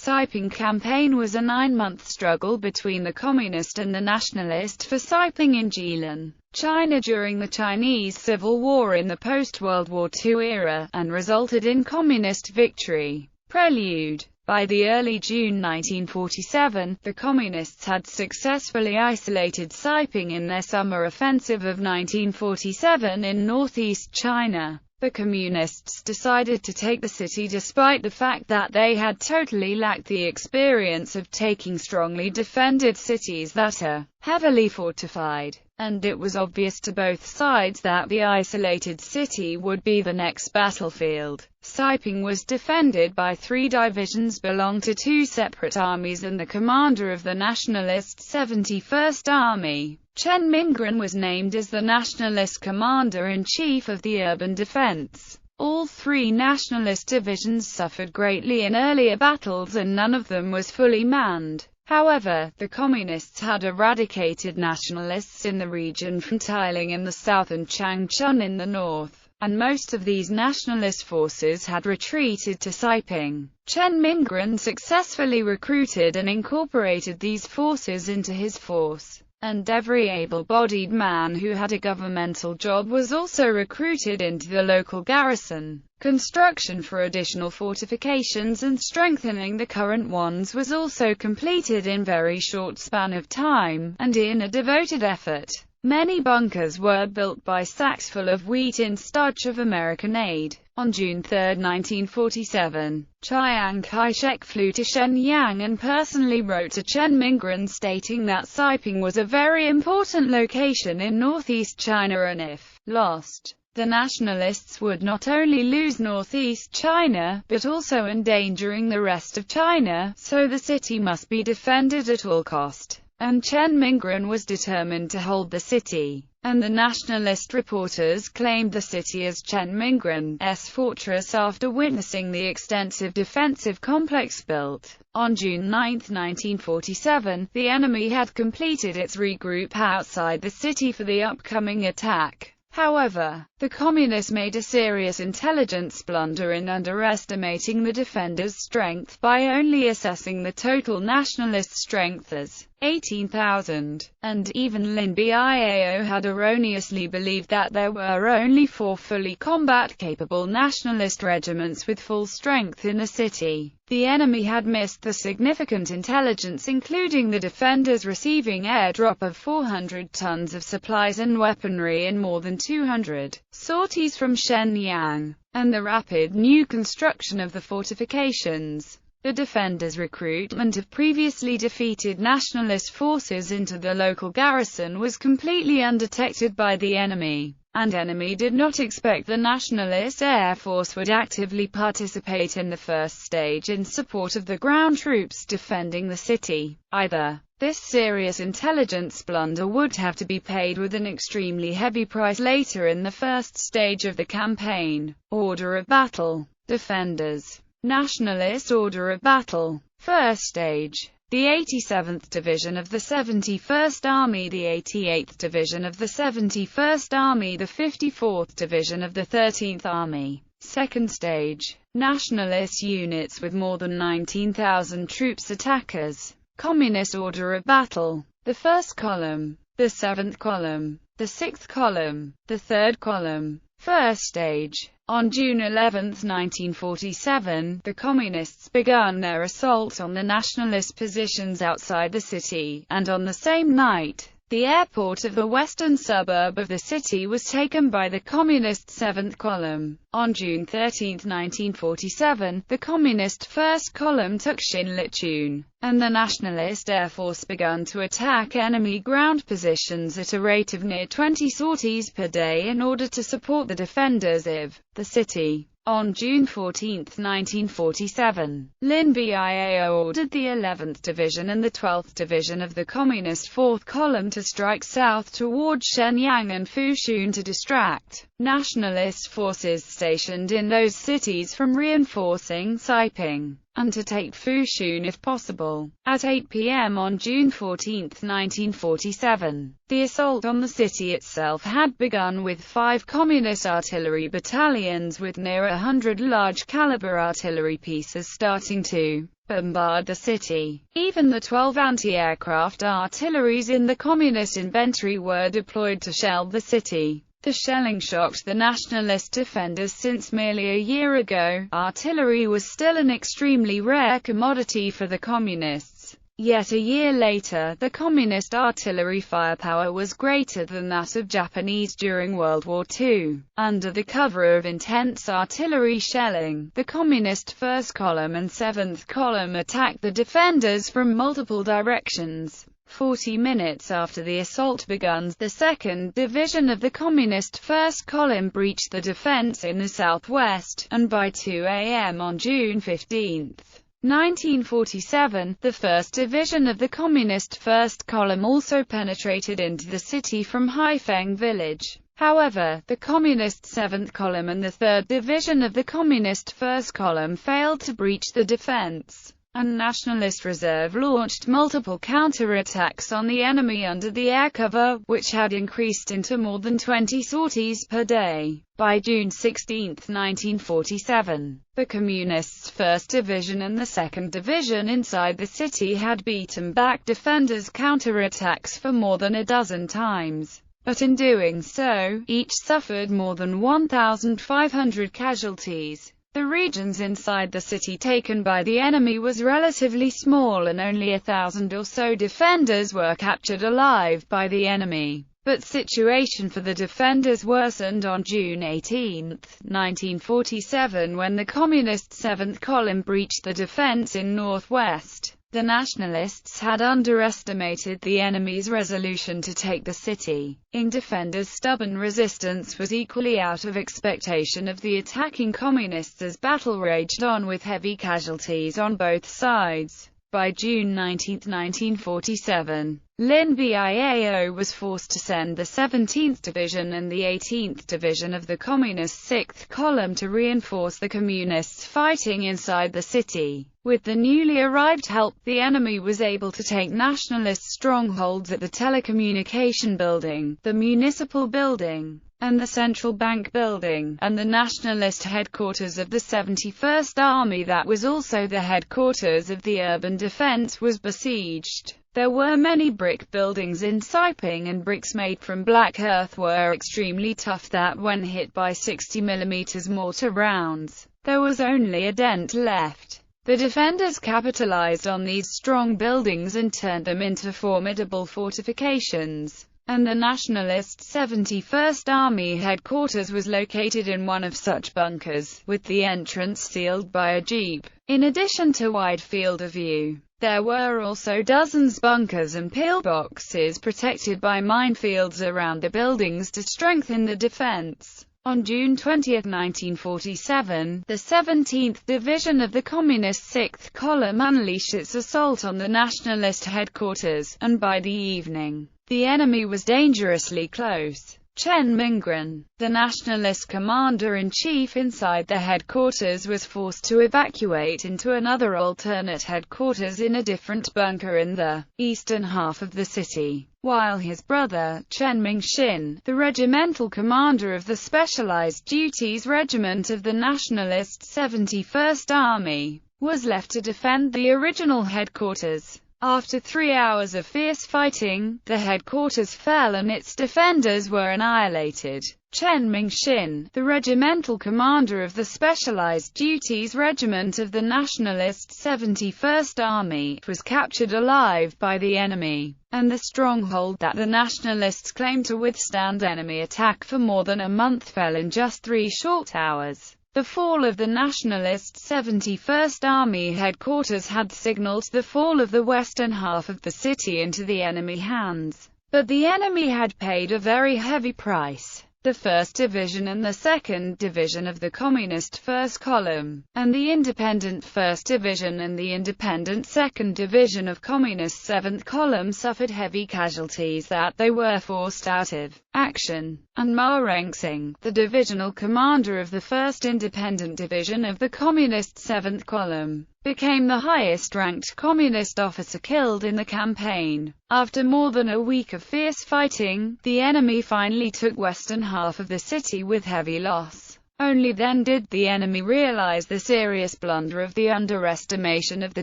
Siping campaign was a 9-month struggle between the Communist and the Nationalist for Siping in Jilin, China during the Chinese Civil War in the post-World War II era, and resulted in Communist victory. Prelude. By the early June 1947, the Communists had successfully isolated Siping in their summer offensive of 1947 in northeast China. The Communists decided to take the city despite the fact that they had totally lacked the experience of taking strongly defended cities that are heavily fortified, and it was obvious to both sides that the isolated city would be the next battlefield. Siping was defended by 3 divisions belonging to 2 separate armies and the commander of the Nationalist 71st Army, Chen Mingren, was named as the Nationalist Commander-in-Chief of the urban defense. All 3 nationalist divisions suffered greatly in earlier battles and none of them was fully manned. However, the Communists had eradicated nationalists in the region from Tiling in the south and Changchun in the north, and most of these nationalist forces had retreated to Siping. Chen Mingren successfully recruited and incorporated these forces into his force, and every able-bodied man who had a governmental job was also recruited into the local garrison. Construction for additional fortifications and strengthening the current ones was also completed in very short span of time, and in a devoted effort. Many bunkers were built by sacks full of wheat in starch of American aid. On June 3, 1947, Chiang Kai-shek flew to Shenyang and personally wrote to Chen Mingren stating that Siping was a very important location in northeast China and if lost, the nationalists would not only lose northeast China, but also endangering the rest of China, so the city must be defended at all cost. And Chen Mingren was determined to hold the city, and the nationalist reporters claimed the city as Chen Mingren's fortress after witnessing the extensive defensive complex built. On June 9, 1947, the enemy had completed its regroup outside the city for the upcoming attack. However, the Communists made a serious intelligence blunder in underestimating the defenders' strength by only assessing the total nationalist strength as 18,000, and even Lin Biao had erroneously believed that there were only 4 fully combat-capable nationalist regiments with full strength in the city. The enemy had missed the significant intelligence, including the defenders receiving airdrop of 400 tons of supplies and weaponry and more than 200 sorties from Shenyang, and the rapid new construction of the fortifications. The defenders' recruitment of previously defeated nationalist forces into the local garrison was completely undetected by the enemy, and enemy did not expect the Nationalist Air Force would actively participate in the first stage in support of the ground troops defending the city, either. This serious intelligence blunder would have to be paid with an extremely heavy price later in the first stage of the campaign. Order of battle. Defenders. Nationalist order of battle. First stage. The 87th Division of the 71st Army, the 88th Division of the 71st Army, the 54th Division of the 13th Army. Second stage. Nationalist units with more than 19,000 troops. Attackers. Communist order of battle. The 1st column, the 7th column, the 6th column, the 3rd column. First stage. On June 11, 1947, the Communists began their assault on the nationalist positions outside the city, and on the same night, the airport of the western suburb of the city was taken by the Communist 7th Column. On June 13, 1947, the Communist 1st Column took Xinlichun, and the Nationalist Air Force began to attack enemy ground positions at a rate of near 20 sorties per day in order to support the defenders of the city. On June 14, 1947, Lin Biao ordered the 11th Division and the 12th Division of the Communist 4th Column to strike south toward Shenyang and Fushun to distract nationalist forces stationed in those cities from reinforcing Siping, and to take Fushun if possible. At 8 p.m. on June 14, 1947, the assault on the city itself had begun with 5 Communist artillery battalions with near 100 large-caliber artillery pieces starting to bombard the city. Even the 12 anti-aircraft artilleries in the communist inventory were deployed to shell the city. The shelling shocked the nationalist defenders since merely a year ago, artillery was still an extremely rare commodity for the communists. Yet a year later, the communist artillery firepower was greater than that of Japanese during World War II. Under the cover of intense artillery shelling, the communist 1st Column and 7th Column attacked the defenders from multiple directions. 40 minutes after the assault begun, the 2nd Division of the Communist 1st Column breached the defense in the southwest, and by 2 a.m. on June 15, 1947, the 1st Division of the Communist 1st Column also penetrated into the city from Haifeng village. However, the Communist 7th Column and the 3rd Division of the Communist 1st Column failed to breach the defense, and Nationalist Reserve launched multiple counterattacks on the enemy under the air cover, which had increased into more than 20 sorties per day. By June 16, 1947, the Communists' 1st Division and the 2nd Division inside the city had beaten back defenders' counterattacks for more than a dozen times. But in doing so, each suffered more than 1,500 casualties. The regions inside the city taken by the enemy was relatively small and only 1,000 or so defenders were captured alive by the enemy. But situation for the defenders worsened on June 18, 1947 when the Communist 7th Column breached the defense in northwest. The Nationalists had underestimated the enemy's resolution to take the city. Defenders' stubborn resistance was equally out of expectation of the attacking Communists as battle raged on with heavy casualties on both sides. By June 19, 1947, Lin Biao was forced to send the 17th Division and the 18th Division of the Communist 6th Column to reinforce the Communists fighting inside the city. With the newly arrived help, the enemy was able to take Nationalist strongholds at the Telecommunication Building, the Municipal Building, and the Central Bank Building, and the Nationalist headquarters of the 71st Army, that was also the headquarters of the Urban Defense, was besieged. There were many brick buildings in Siping, and bricks made from black earth were extremely tough that when hit by 60mm mortar rounds, there was only a dent left. The defenders capitalized on these strong buildings and turned them into formidable fortifications, and the Nationalist 71st Army headquarters was located in one of such bunkers, with the entrance sealed by a jeep. In addition to wide field of view, there were also dozens bunkers and pillboxes protected by minefields around the buildings to strengthen the defense. On June 20, 1947, the 17th Division of the Communist 6th Column unleashed its assault on the Nationalist headquarters, and by the evening, the enemy was dangerously close. Chen Mingren, the Nationalist commander-in-chief inside the headquarters, was forced to evacuate into another alternate headquarters in a different bunker in the eastern half of the city, while his brother, Chen Mingxin, the regimental commander of the Specialized Duties Regiment of the Nationalist 71st Army, was left to defend the original headquarters. After 3 hours of fierce fighting, the headquarters fell and its defenders were annihilated. Chen Mingxin, the regimental commander of the Specialized Duties Regiment of the Nationalist 71st Army, was captured alive by the enemy, and the stronghold that the Nationalists claimed to withstand enemy attack for more than a month fell in just 3 short hours. The fall of the Nationalist 71st Army headquarters had signaled the fall of the western half of the city into the enemy hands. But the enemy had paid a very heavy price. The 1st Division and the 2nd Division of the Communist 1st Column, and the Independent 1st Division and the Independent 2nd Division of Communist 7th Column suffered heavy casualties that they were forced out of action. And Ma Rengxing, the divisional commander of the 1st Independent Division of the Communist 7th Column, became the highest-ranked communist officer killed in the campaign. After more than a week of fierce fighting, the enemy finally took western half of the city with heavy loss. Only then did the enemy realize the serious blunder of the underestimation of the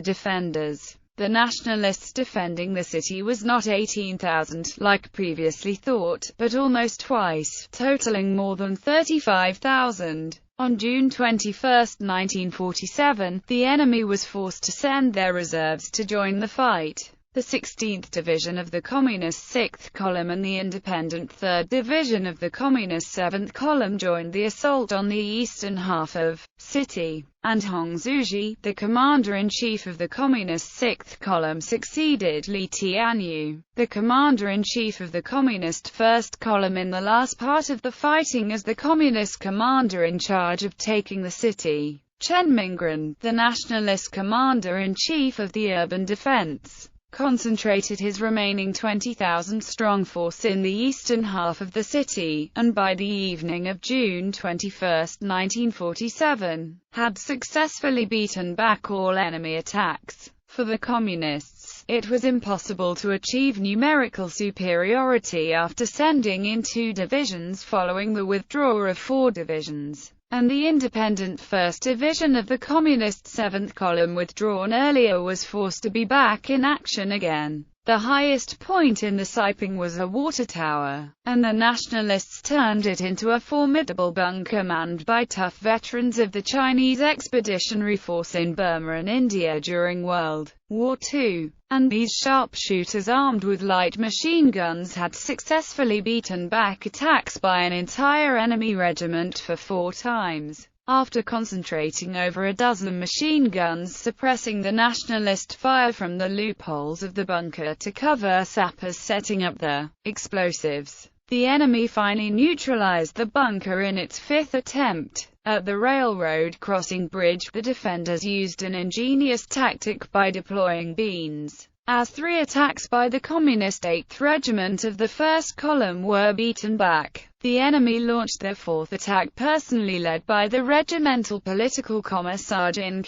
defenders. The nationalists defending the city was not 18,000, like previously thought, but almost twice, totaling more than 35,000. On June 21, 1947, the enemy was forced to send their reserves to join the fight. The 16th Division of the Communist 6th Column and the independent 3rd Division of the Communist 7th Column joined the assault on the eastern half of city, and Hong Zhuji, the commander-in-chief of the Communist 6th Column, succeeded Li Tianyu, the commander-in-chief of the Communist 1st Column, in the last part of the fighting as the Communist commander in charge of taking the city. Chen Mingren, the nationalist commander-in-chief of the urban defense, concentrated his remaining 20,000-strong force in the eastern half of the city, and by the evening of June 21, 1947, had successfully beaten back all enemy attacks. For the Communists, it was impossible to achieve numerical superiority after sending in 2 divisions following the withdrawal of 4 divisions. And the independent 1st Division of the Communist 7th Column, withdrawn earlier, was forced to be back in action again. The highest point in the Siping was a water tower, and the nationalists turned it into a formidable bunker manned by tough veterans of the Chinese Expeditionary Force in Burma and India during World War II. And these sharpshooters, armed with light machine guns, had successfully beaten back attacks by an entire enemy regiment for 4 times. After concentrating over a dozen machine guns suppressing the nationalist fire from the loopholes of the bunker to cover sappers setting up the explosives, the enemy finally neutralized the bunker in its 5th attempt. At the railroad crossing bridge, the defenders used an ingenious tactic by deploying beans. As 3 attacks by the Communist 8th Regiment of the 1st Column were beaten back, the enemy launched their 4th attack, personally led by the regimental political commissar Jin,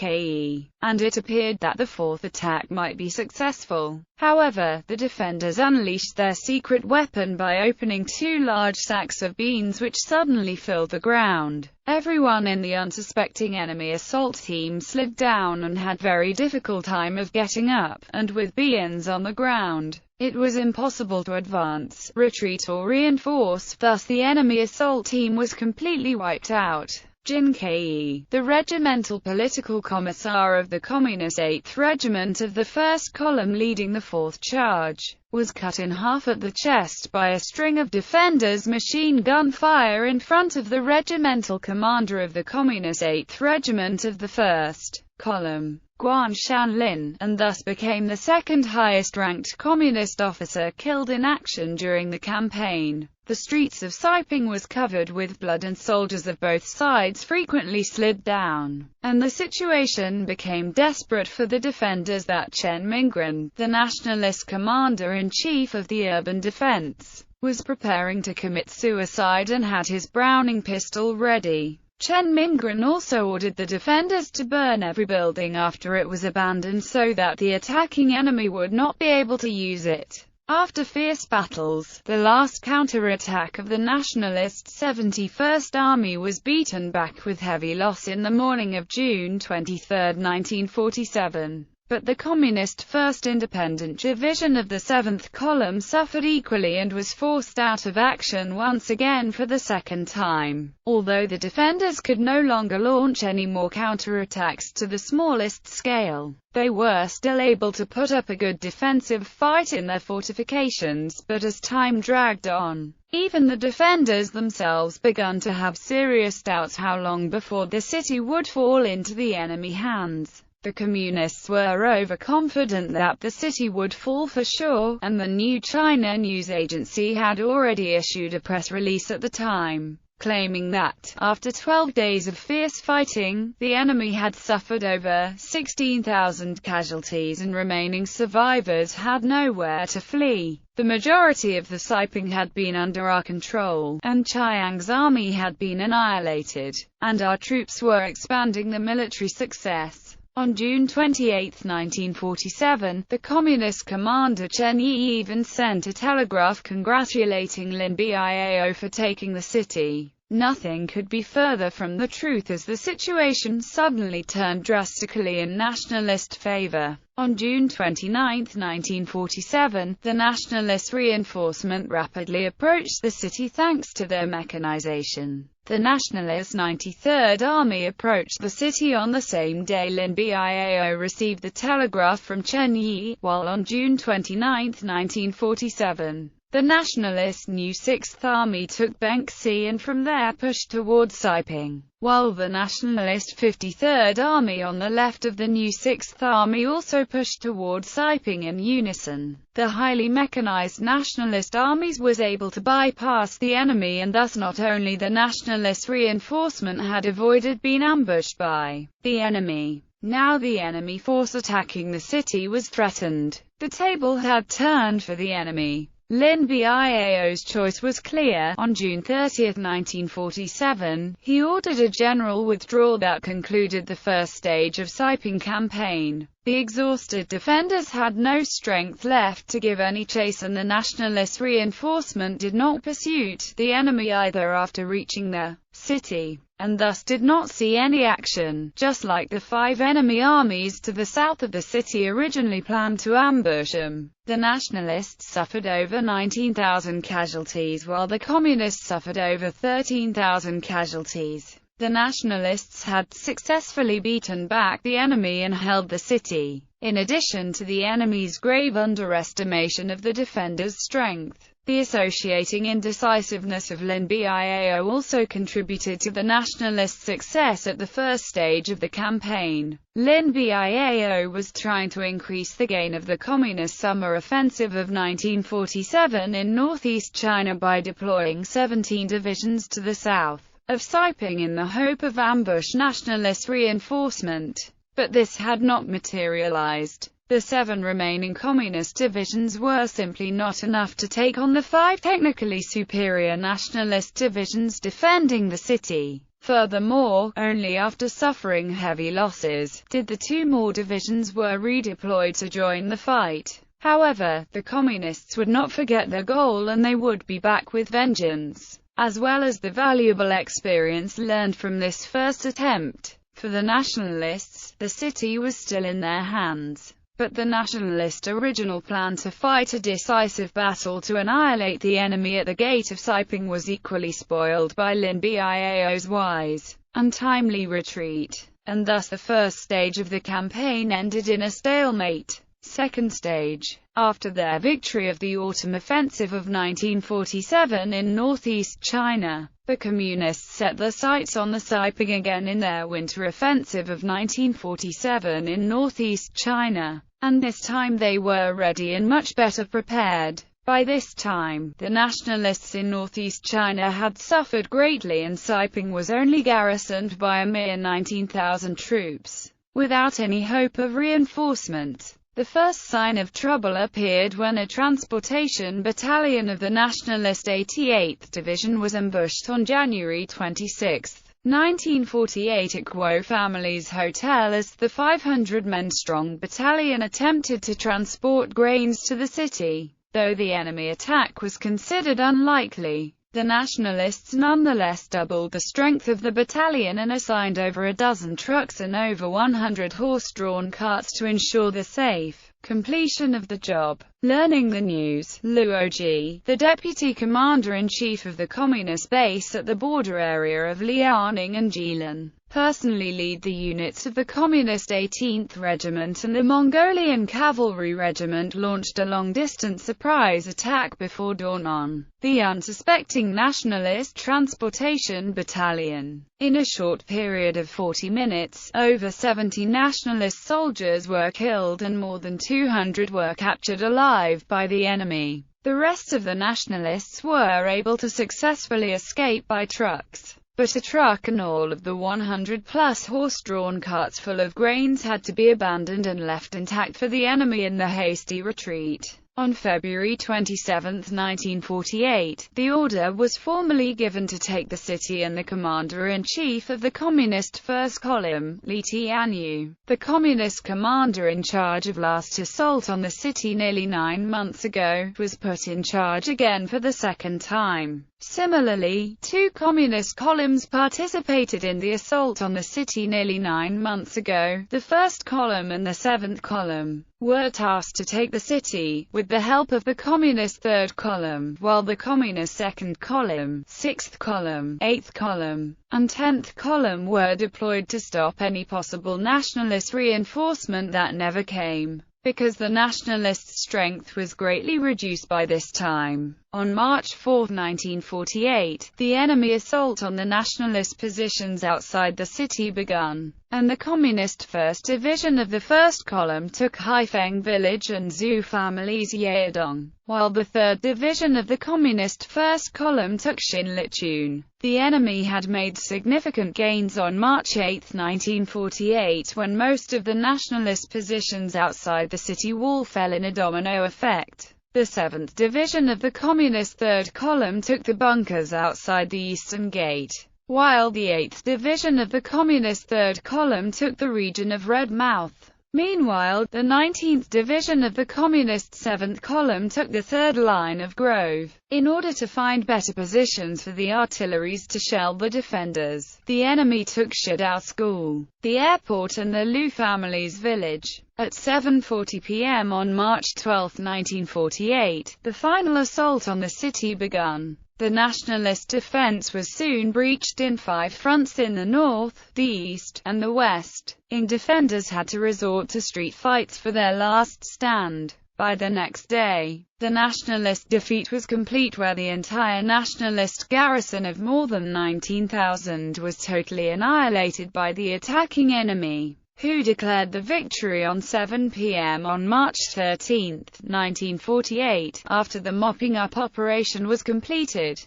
and it appeared that the 4th attack might be successful. However, the defenders unleashed their secret weapon by opening 2 large sacks of beans which suddenly filled the ground. Everyone in the unsuspecting enemy assault team slid down and had very difficult time of getting up, and with beans on the ground, it was impossible to advance, retreat or reinforce, thus the enemy assault team was completely wiped out. Jin, the regimental political commissar of the Communist 8th Regiment of the 1st Column leading the 4th charge, was cut in half at the chest by a string of defenders' machine gun fire in front of the regimental commander of the Communist 8th Regiment of the 1st Column, Guan Shanlin, and thus became the 2nd highest-ranked Communist officer killed in action during the campaign. The streets of Siping was covered with blood and soldiers of both sides frequently slid down, and the situation became desperate for the defenders. That Chen Mingren, the nationalist commander-in-chief of the urban defense, was preparing to commit suicide and had his Browning pistol ready. Chen Mingren also ordered the defenders to burn every building after it was abandoned so that the attacking enemy would not be able to use it. After fierce battles, the last counterattack of the nationalist 71st Army was beaten back with heavy loss in the morning of June 23, 1947. But the Communist 1st Independent Division of the 7th Column suffered equally and was forced out of action once again for the 2nd time. Although the defenders could no longer launch any more counterattacks to the smallest scale, they were still able to put up a good defensive fight in their fortifications, but as time dragged on, even the defenders themselves began to have serious doubts how long before the city would fall into the enemy hands. The Communists were overconfident that the city would fall for sure, and the New China news agency had already issued a press release at the time, claiming that, after 12 days of fierce fighting, the enemy had suffered over 16,000 casualties and remaining survivors had nowhere to flee. The majority of the Siping had been under our control, and Chiang's army had been annihilated, and our troops were expanding the military success. On June 28, 1947, the Communist commander Chen Yi even sent a telegraph congratulating Lin Biao for taking the city. Nothing could be further from the truth, as the situation suddenly turned drastically in nationalist favor. On June 29, 1947, the nationalist reinforcement rapidly approached the city thanks to their mechanization. The nationalist 93rd Army approached the city on the same day Lin Biao received the telegraph from Chen Yi, while on June 29, 1947, the nationalist New 6th Army took Benxi and from there pushed towards Siping, while the nationalist 53rd Army on the left of the New 6th Army also pushed towards Siping in unison. The highly mechanized nationalist armies was able to bypass the enemy, and thus not only the nationalist reinforcement had avoided being ambushed by the enemy, now the enemy force attacking the city was threatened. The table had turned for the enemy. Lin Biao's choice was clear. On June 30, 1947, he ordered a general withdrawal that concluded the first stage of Siping campaign. The exhausted defenders had no strength left to give any chase, and the nationalist reinforcement did not pursue the enemy either after reaching the city, and thus did not see any action, just like the 5 enemy armies to the south of the city originally planned to ambush them. The nationalists suffered over 19,000 casualties, while the communists suffered over 13,000 casualties. The nationalists had successfully beaten back the enemy and held the city. In addition to the enemy's grave underestimation of the defenders' strength, the associating indecisiveness of Lin Biao also contributed to the nationalist success at the first stage of the campaign. Lin Biao was trying to increase the gain of the Communist summer offensive of 1947 in northeast China by deploying 17 divisions to the south of Siping in the hope of ambush nationalist reinforcement. But this had not materialized. The 7 remaining communist divisions were simply not enough to take on the 5 technically superior nationalist divisions defending the city. Furthermore, only after suffering heavy losses did the 2 more divisions were redeployed to join the fight. However, the communists would not forget their goal, and they would be back with vengeance, as well as the valuable experience learned from this first attempt. For the nationalists, the city was still in their hands. But the nationalist original plan to fight a decisive battle to annihilate the enemy at the gate of Siping was equally spoiled by Lin Biao's wise, untimely retreat, and thus the first stage of the campaign ended in a stalemate. Second stage. After their victory of the autumn offensive of 1947 in northeast China, the Communists set their sights on the Siping again in their winter offensive of 1947 in northeast China, and this time they were ready and much better prepared. By this time, the nationalists in northeast China had suffered greatly, and Siping was only garrisoned by a mere 19,000 troops, without any hope of reinforcement. The first sign of trouble appeared when a transportation battalion of the nationalist 88th Division was ambushed on January 26, 1948 at Kuo Family's Hotel as the 500-men-strong battalion attempted to transport grains to the city. Though the enemy attack was considered unlikely, the nationalists nonetheless doubled the strength of the battalion and assigned over a dozen trucks and over 100 horse-drawn carts to ensure the safe completion of the job. Learning the news, Luo Ji, the deputy commander-in-chief of the communist base at the border area of Liaoning and Jilin, personally lead the units of the Communist 18th Regiment and the Mongolian Cavalry Regiment launched a long-distance surprise attack before dawn on the unsuspecting nationalist transportation battalion. In a short period of 40 minutes, over 70 nationalist soldiers were killed and more than 200 were captured alive by the enemy. The rest of the nationalists were able to successfully escape by trucks. But a truck and all of the 100-plus horse-drawn carts full of grains had to be abandoned and left intact for the enemy in the hasty retreat. On February 27, 1948, the order was formally given to take the city, and the commander-in-chief of the Communist First Column, Li Tianyu, the Communist commander in charge of last assault on the city nearly 9 months ago, was put in charge again for the second time. Similarly, 2 communist columns participated in the assault on the city nearly 9 months ago. The 1st column and the 7th column were tasked to take the city, with the help of the communist 3rd column, while the communist 2nd column, 6th column, 8th column, and 10th column were deployed to stop any possible nationalist reinforcement that never came, because the nationalists' strength was greatly reduced by this time. On March 4, 1948, the enemy assault on the nationalist positions outside the city begun, and the Communist 1st Division of the 1st Column took Haifeng Village and Zhu Family's Yedong, while the 3rd Division of the Communist 1st Column took Xinlichun. The enemy had made significant gains on March 8, 1948, when most of the nationalist positions outside the city wall fell in a domino effect. The 7th Division of the Communist 3rd Column took the bunkers outside the Eastern Gate, while the 8th Division of the Communist 3rd Column took the region of Red Mouth. Meanwhile, the 19th Division of the Communist 7th Column took the 3rd line of Grove. In order to find better positions for the artilleries to shell the defenders, the enemy took Shidao School, the airport and the Liu family's village. At 7:40 p.m. on March 12, 1948, the final assault on the city begun. The nationalist defense was soon breached in 5 fronts in the north, the east, and the west. Defenders had to resort to street fights for their last stand. By the next day, the nationalist defeat was complete, where the entire nationalist garrison of more than 19,000 was totally annihilated by the attacking enemy, who declared the victory on 7 p.m. on March 13, 1948, after the mopping-up operation was completed.